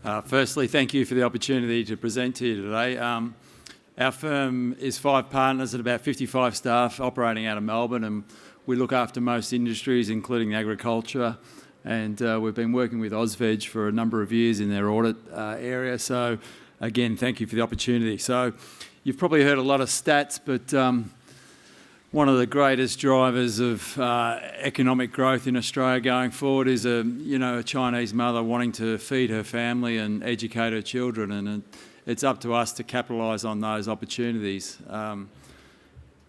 Firstly, thank you for the opportunity to present to you today. Our firm is 5 partners and about 55 staff operating out of Melbourne, and we look after most industries, including agriculture. And we've been working with AusVeg for a number of years in their audit area. So, again, thank you for the opportunity. So, you've probably heard a lot of stats, but one of the greatest drivers of economic growth in Australia going forward is a Chinese mother wanting to feed her family and educate her children, and it's up to us to capitalise on those opportunities.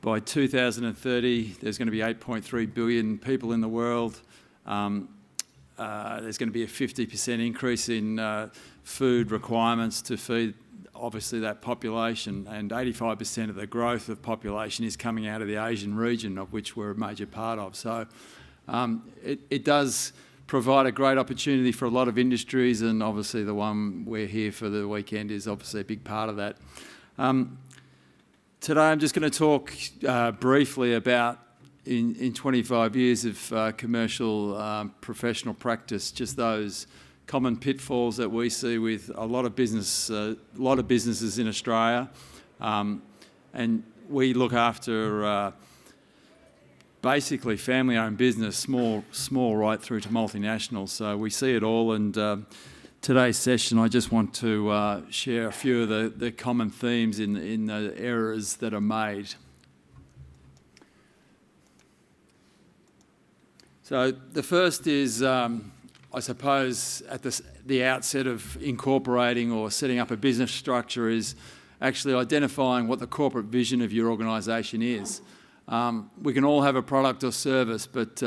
By 2030, there's going to be 8.3 billion people in the world. There's going to be a 50% increase in food requirements to feed obviously that population, and 85% of the growth of population is coming out of the Asian region, of which we're a major part of. So it does provide a great opportunity for a lot of industries, and obviously the one we're here for the weekend is obviously a big part of that. Today I'm just going to talk briefly about in 25 years of commercial professional practice, just those common pitfalls that we see with a lot of businesses in Australia, and we look after basically family-owned business, small right through to multinationals. So we see it all, and today's session I just want to share a few of the common themes in the errors that are made. So the first is, I suppose, at the outset of incorporating or setting up a business structure, is actually identifying what the corporate vision of your organisation is. We can all have a product or service, but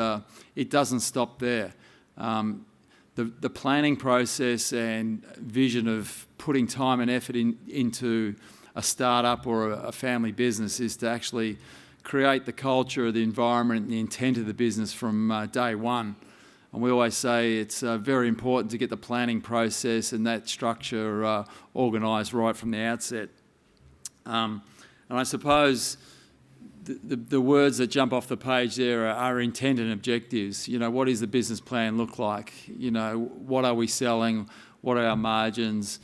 it doesn't stop there. The planning process and vision of putting time and effort into a startup or a family business is to actually create the culture, the environment, and the intent of the business from day one. And we always say it's very important to get the planning process and that structure organised right from the outset. And I suppose the words that jump off the page there are intent and objectives. You know, what does the business plan look like? You know, what are we selling? What are our margins?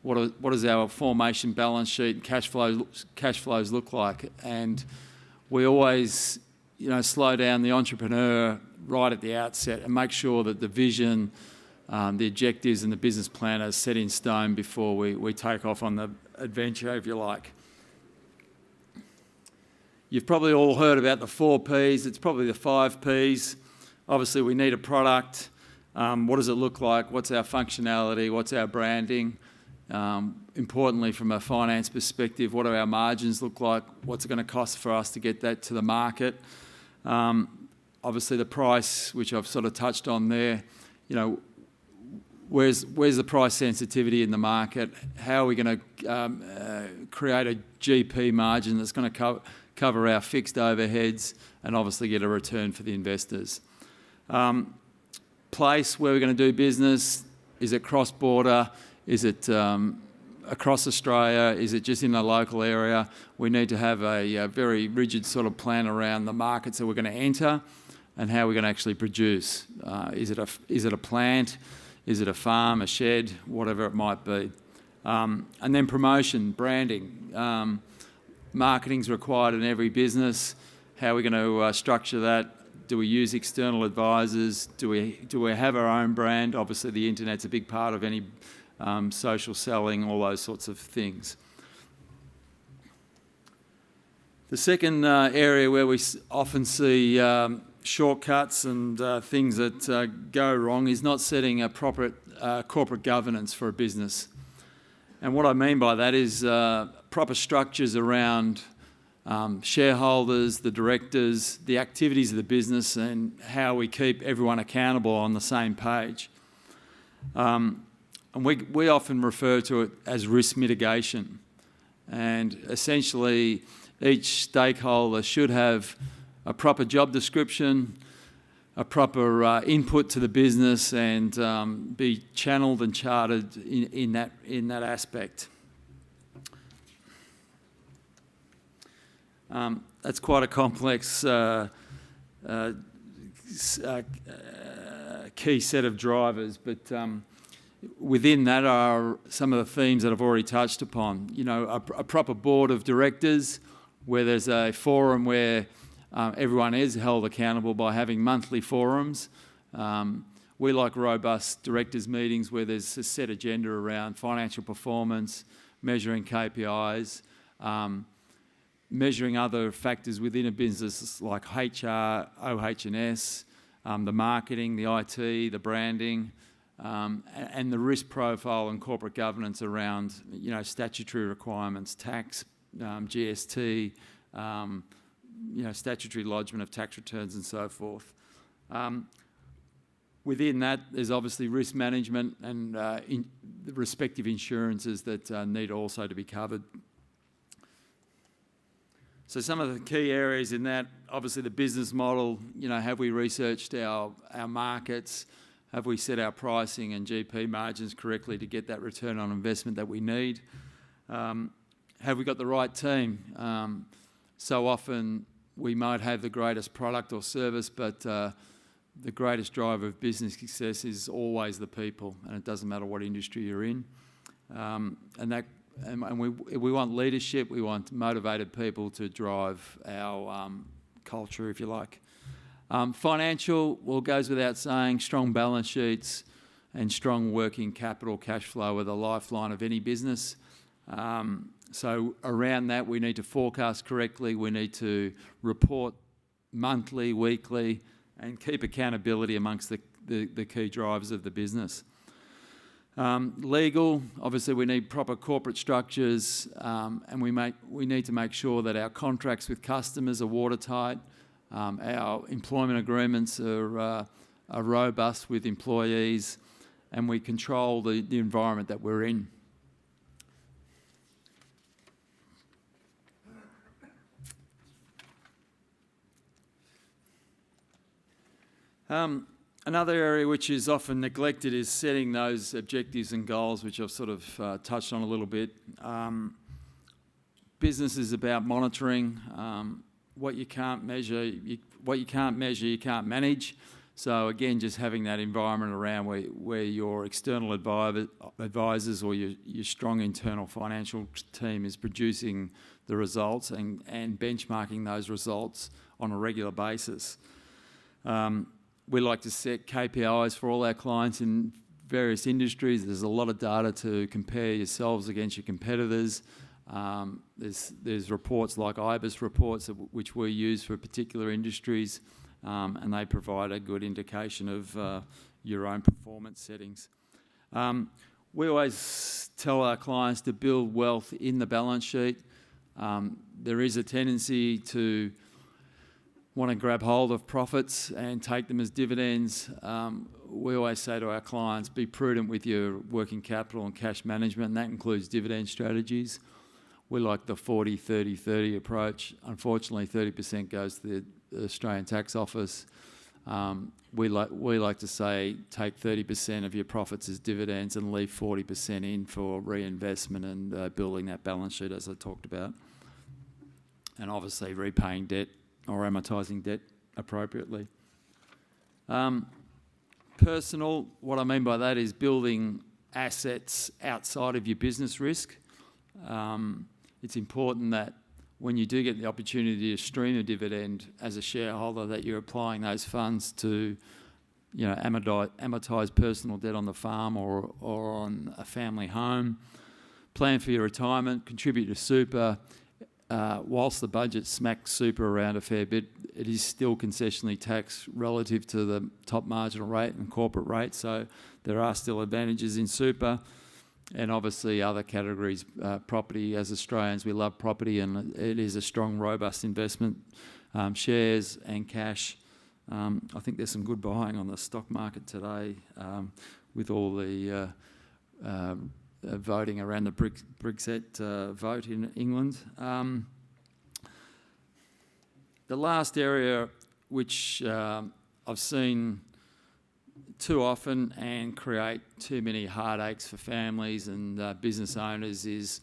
What does our formation balance sheet and cash flows look like? And we always, slow down the entrepreneur right at the outset and make sure that the vision, the objectives and the business plan are set in stone before we take off on the adventure, if you like. You've probably all heard about the 4 Ps. It's probably the 5 Ps. Obviously, we need a product. What does it look like? What's our functionality? What's our branding? Importantly, from a finance perspective, what do our margins look like? What's it going to cost for us to get that to the market? Obviously, the price, which I've sort of touched on there, where's the price sensitivity in the market? How are we going to create a GP margin that's going to cover our fixed overheads and obviously get a return for the investors? Place where we're going to do business, is it cross-border? Is it across Australia? Is it just in a local area? We need to have a very rigid sort of plan around the markets that we're going to enter and how we're going to actually produce. Is it a plant? Is it a farm, a shed, whatever it might be? And then promotion, branding. Marketing's required in every business. How are we going to structure that? Do we use external advisors? Do we have our own brand? Obviously, the internet's a big part of any social selling, all those sorts of things. The second area where we often see shortcuts and things that go wrong is not setting a proper corporate governance for a business. And what I mean by that is proper structures around shareholders, the directors, the activities of the business, and how we keep everyone accountable on the same page. And we often refer to it as risk mitigation. And essentially, each stakeholder should have a proper job description, a proper input to the business, and be channeled and chartered in that aspect. That's quite a complex key set of drivers, but Within that are some of the themes that I've already touched upon. You know, a proper board of directors where there's a forum where everyone is held accountable by having monthly forums. We like robust directors' meetings where there's a set agenda around financial performance, measuring KPIs, measuring other factors within a business like HR, OH&S, the marketing, the IT, the branding, and the risk profile and corporate governance around, you know, statutory requirements, tax, GST, you know, statutory lodgement of tax returns and so forth. Within that, there's obviously risk management and the respective insurances that need also to be covered. So some of the key areas in that, obviously the business model, you know, have we researched our markets? Have we set our pricing and GP margins correctly to get that return on investment that we need? Have we got the right team? So often we might have the greatest product or service, but the greatest driver of business success is always the people, and it doesn't matter what industry you're in. And we want leadership, we want motivated people to drive our culture, if you like. Financial, well, goes without saying, strong balance sheets and strong working capital cash flow are the lifeline of any business. So around that, we need to forecast correctly, we need to report monthly, weekly, and keep accountability amongst the key drivers of the business. Legal, obviously we need proper corporate structures, and we need to make sure that our contracts with customers are watertight, our employment agreements are robust with employees, and we control the environment that we're in. Another area which is often neglected is setting those objectives and goals, which I've sort of touched on a little bit. Business is about monitoring. What you can't measure, you can't manage. So again, just having that environment around where your external advisors or your strong internal financial team is producing the results and benchmarking those results on a regular basis. We like to set KPIs for all our clients in various industries. There's a lot of data to compare yourselves against your competitors. There's reports like IBIS reports which we use for particular industries, and they provide a good indication of your own performance settings. We always tell our clients to build wealth in the balance sheet. There is a tendency to want to grab hold of profits and take them as dividends. We always say to our clients, be prudent with your working capital and cash management, and that includes dividend strategies. We like the 40-30-30 approach. Unfortunately, 30% goes to the Australian Tax Office. We like to say take 30% of your profits as dividends and leave 40% in for reinvestment and building that balance sheet, as I talked about. And obviously repaying debt or amortising debt appropriately. Personal, what I mean by that is building assets outside of your business risk. It's important that when you do get the opportunity to stream a dividend as a shareholder, that you're applying those funds to, you know, amortise personal debt on the farm or on a family home, plan for your retirement, contribute to super. Whilst the budget smacks super around a fair bit, it is still concessionally taxed relative to the top marginal rate and corporate rate, so there are still advantages in super. And obviously other categories, property. As Australians, we love property, and it is a strong, robust investment. Shares and cash. I think there's some good buying on the stock market today with all the voting around the Brexit vote in England. The last area which I've seen too often and create too many heartaches for families and business owners is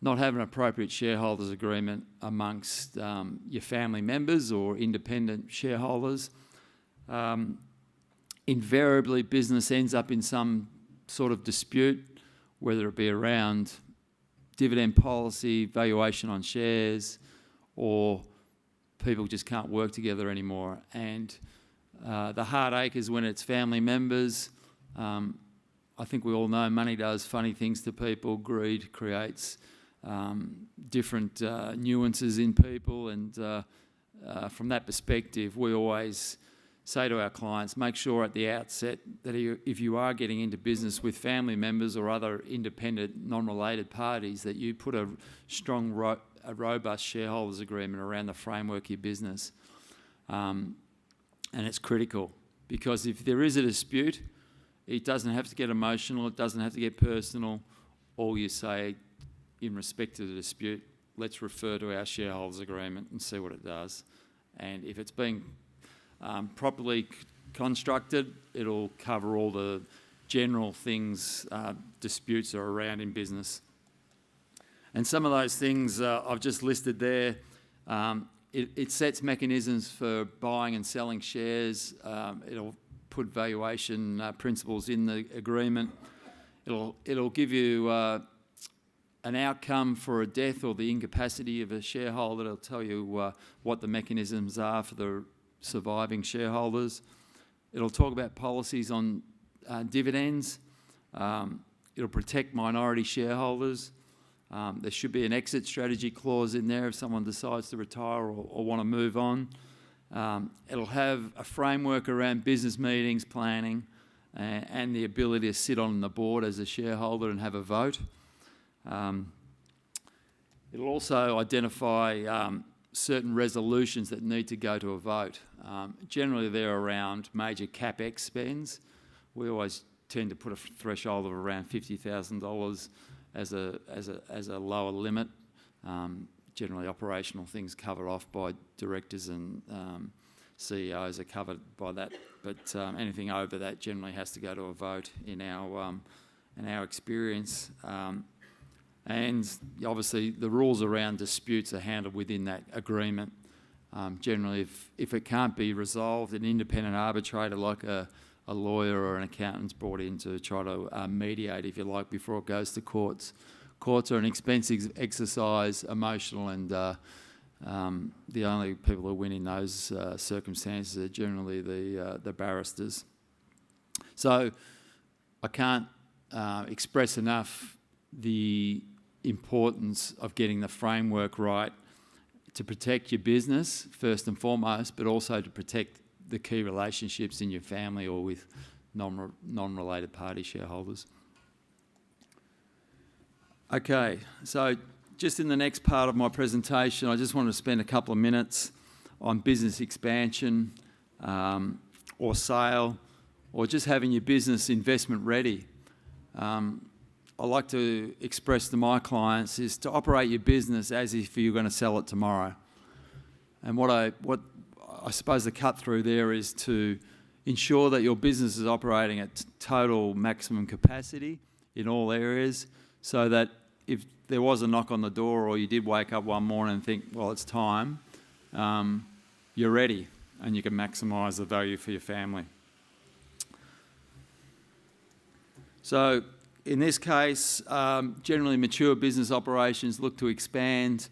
not having an appropriate shareholders agreement amongst your family members or independent shareholders. Invariably, business ends up in some sort of dispute, whether it be around dividend policy, valuation on shares, or people just can't work together anymore. And the heartache is when it's family members. I think we all know money does funny things to people. Greed creates different nuances in people, and from that perspective, we always say to our clients, make sure at the outset that if you are getting into business with family members or other independent, non-related parties, that you put a strong, a robust shareholders agreement around the framework of your business. And it's critical, because if there is a dispute, it doesn't have to get emotional, it doesn't have to get personal. All you say in respect to the dispute, let's refer to our shareholders agreement and see what it does. And if it's being properly constructed, it'll cover all the general things, disputes are around in business. And some of those things I've just listed there. It sets mechanisms for buying and selling shares. It'll put valuation principles in the agreement. It'll give you an outcome for a death or the incapacity of a shareholder. It'll tell you what the mechanisms are for the surviving shareholders. It'll talk about policies on dividends. It'll protect minority shareholders. There should be an exit strategy clause in there if someone decides to retire or want to move on. It'll have a framework around business meetings, planning, and the ability to sit on the board as a shareholder and have a vote. It'll also identify certain resolutions that need to go to a vote. Generally, they're around major CapEx spends. We always tend to put a threshold of around $50,000 as a lower limit. Generally, operational things covered off by directors and CEOs are covered by that. But anything over that generally has to go to a vote in our experience. And obviously, the rules around disputes are handled within that agreement. Generally, if it can't be resolved, an independent arbitrator like a lawyer or an accountant's brought in to try to mediate, if you like, before it goes to courts. Courts are an expensive exercise, emotional, and the only people who win in those circumstances are generally the barristers. So I can't express enough the importance of getting the framework right to protect your business first and foremost, but also to protect the key relationships in your family or with non-related party shareholders. Okay, so just in the next part of my presentation, I just want to spend a couple of minutes on business expansion or sale, or just having your business investment ready. I like to express to my clients is to operate your business as if you're going to sell it tomorrow. And what I suppose the cut through there is to ensure that your business is operating at total maximum capacity in all areas, so that if there was a knock on the door or you did wake up one morning and think, well, it's time, you're ready and you can maximise the value for your family. So in this case, generally mature business operations look to expand.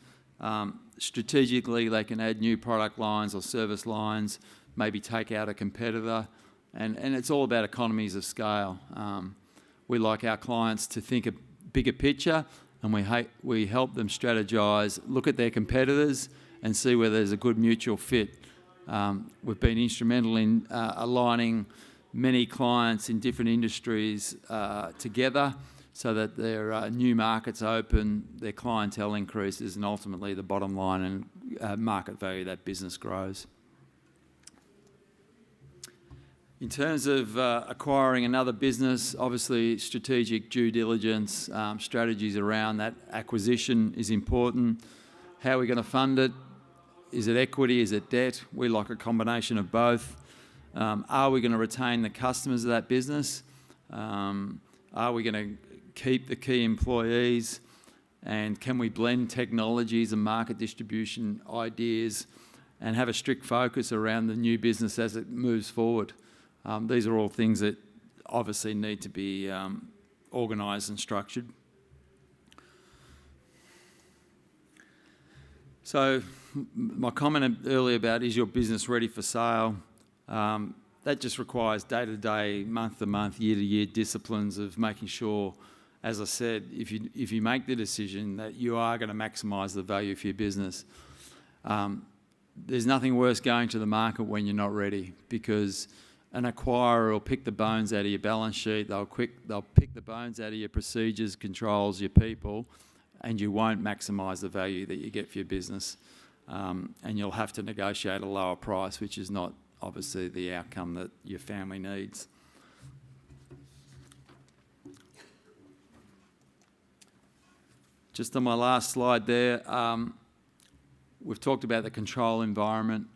Strategically, they can add new product lines or service lines, maybe take out a competitor, and it's all about economies of scale. We like our clients to think a bigger picture, and we help them strategise, look at their competitors and see where there's a good mutual fit. We've been instrumental in aligning many clients in different industries together so that their new markets open, their clientele increases, and ultimately the bottom line and market value of that business grows. In terms of acquiring another business, obviously strategic due diligence, strategies around that acquisition is important. How are we going to fund it? Is it equity? Is it debt? We like a combination of both. Are we going to retain the customers of that business? Are we going to keep the key employees? And can we blend technologies and market distribution ideas and have a strict focus around the new business as it moves forward? These are all things that obviously need to be organised and structured. So my comment earlier about is your business ready for sale, that just requires day-to-day, month-to-month, year-to-year disciplines of making sure, as I said, if you make the decision that you are going to maximise the value for your business. There's nothing worse going to the market when you're not ready, because an acquirer will pick the bones out of your balance sheet, they'll pick the bones out of your procedures, controls, your people, and you won't maximise the value that you get for your business. And you'll have to negotiate a lower price, which is not obviously the outcome that your family needs. Just on my last slide there, we've talked about the control environment.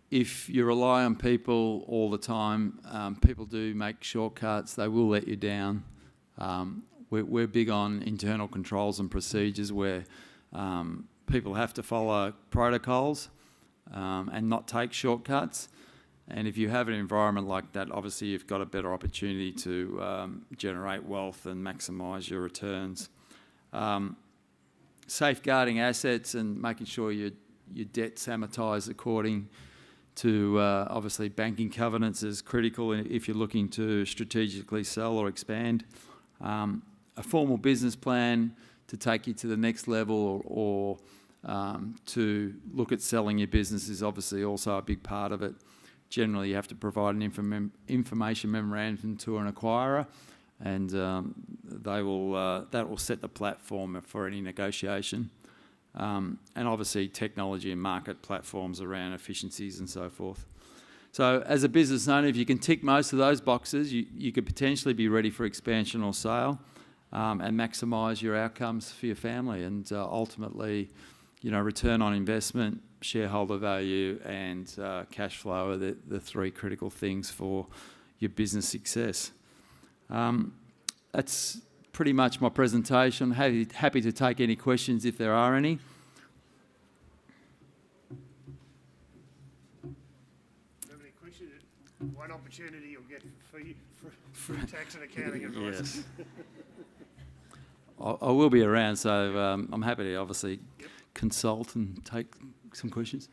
If you rely on people all the time, people do make shortcuts, they will let you down. We're big on internal controls and procedures where people have to follow protocols and not take shortcuts. And if you have an environment like that, obviously you've got a better opportunity to generate wealth and maximise your returns. Safeguarding assets and making sure your debt's amortised according to obviously banking covenants is critical if you're looking to strategically sell or expand. A formal business plan to take you to the next level or to look at selling your business is obviously also a big part of it. Generally, you have to provide an information memorandum to an acquirer, and that will set the platform for any negotiation. And obviously, technology and market platforms around efficiencies and so forth. So as a business owner, if you can tick most of those boxes, you could potentially be ready for expansion or sale and maximise your outcomes for your family, and ultimately, return on investment, shareholder value and cash flow are the three critical things for your business success. That's pretty much my presentation. Happy to take any questions if there are any. Have any questions? One opportunity you'll get for tax and accounting advice. Yes. I will be around, so I'm happy to obviously consult and take some questions.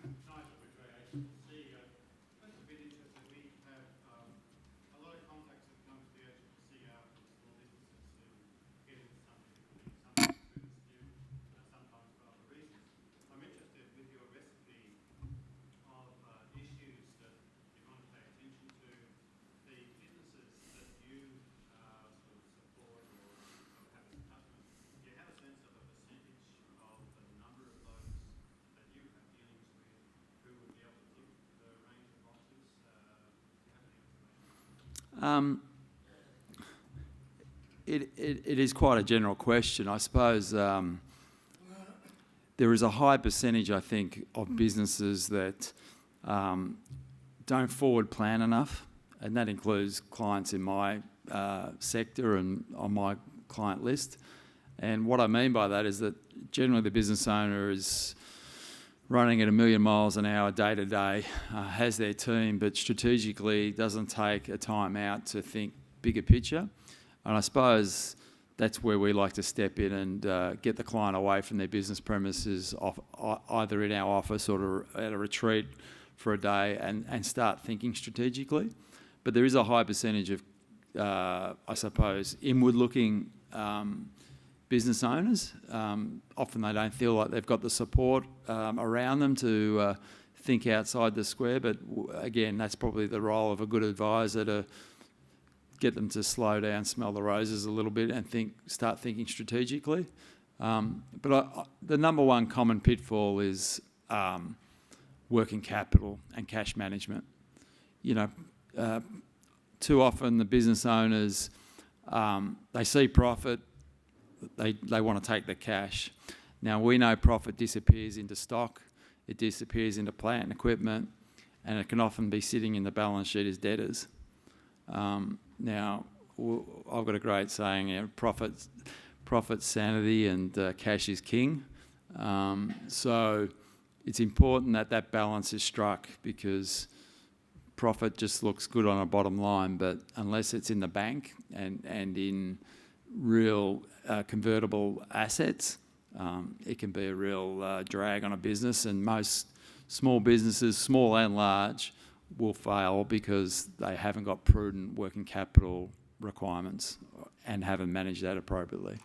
It is quite a general question. I suppose there is a high percentage, I think, of businesses that don't forward plan enough, and that includes clients in my sector and on my client list. And what I mean by that is that generally the business owner is running at 1,000,000 miles an hour day to day, has their team, but strategically doesn't take a time out to think bigger picture. And I suppose that's where we like to step in and get the client away from their business premises, either in our office or at a retreat for a day, and start thinking strategically. But there is a high percentage of, I suppose, inward-looking business owners. Often they don't feel like they've got the support around them to think outside the square, but again, that's probably the role of a good advisor, to get them to slow down, smell the roses a little bit and start thinking strategically. But the number one common pitfall is working capital and cash management. Too often the business owners, they see profit, they want to take the cash. Now, we know profit disappears into stock, it disappears into plant and equipment, and it can often be sitting in the balance sheet as debtors. Now, I've got a great saying, profit's sanity and cash is king. So it's important that balance is struck, because profit just looks good on a bottom line, but unless it's in the bank and in real convertible assets, it can be a real drag on a business. And most small businesses, small and large, will fail because they haven't got prudent working capital requirements and haven't managed that appropriately.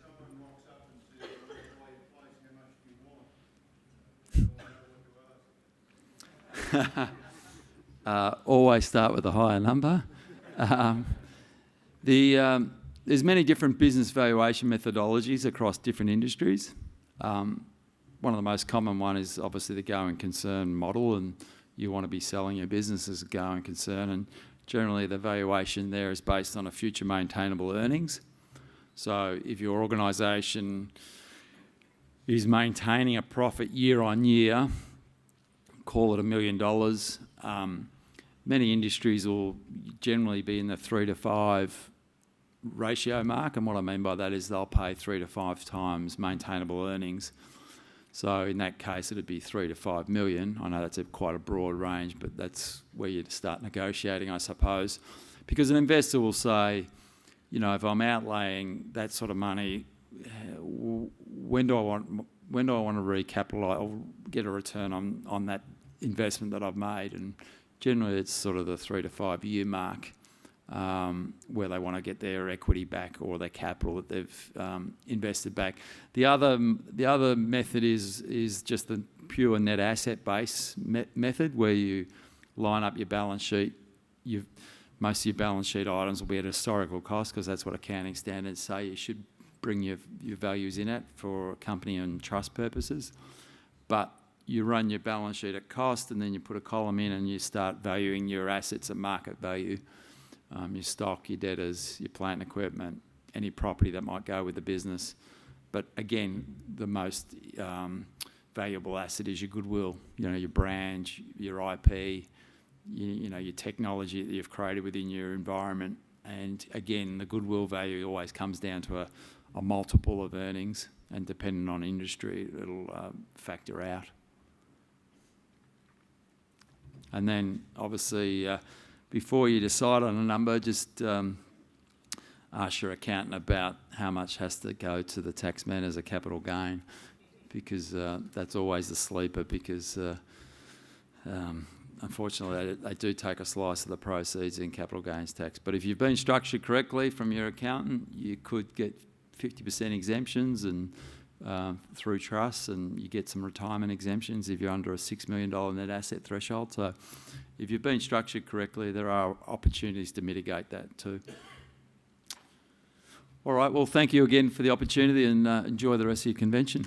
Someone rocks up and says, "Why are you placing? How much do you want?" Always start with a higher number. There's many different business valuation methodologies across different industries. One of the most common one is obviously the going concern model, and you want to be selling your business as a going concern, and generally the valuation there is based on a future maintainable earnings. So if your organisation is maintaining a profit year on year, call it $1 million, many industries will generally be in the 3 to 5 ratio mark, and what I mean by that is they'll pay 3 to 5 times maintainable earnings. So in that case, it'd be 3 to 5 million. I know that's quite a broad range, but that's where you'd start negotiating, I suppose. Because an investor will say, you know, if I'm outlaying that sort of money, when do I want to recapitalise or get a return on that investment that I've made? And generally, it's sort of the 3 to 5 year mark where they want to get their equity back or their capital that they've invested back. The other method is just the pure net asset base method, where you line up your balance sheet. Most of your balance sheet items will be at historical cost, because that's what accounting standards say you should bring your values in at for company and trust purposes. But you run your balance sheet at cost, and then you put a column in and you start valuing your assets at market value. Your stock, your debtors, your plant and equipment, any property that might go with the business. But again, the most valuable asset is your goodwill, you know, your brand, your IP, you know, your technology that you've created within your environment. And again, the goodwill value always comes down to a multiple of earnings, and depending on industry, it'll factor out. And then obviously, before you decide on a number, just ask your accountant about how much has to go to the taxman as a capital gain, because that's always the sleeper, because unfortunately they do take a slice of the proceeds in capital gains tax. But if you've been structured correctly from your accountant, you could get 50% exemptions and through trusts, and you get some retirement exemptions if you're under a $6 million net asset threshold. So if you've been structured correctly, there are opportunities to mitigate that too. All right, well, thank you again for the opportunity, and enjoy the rest of your convention.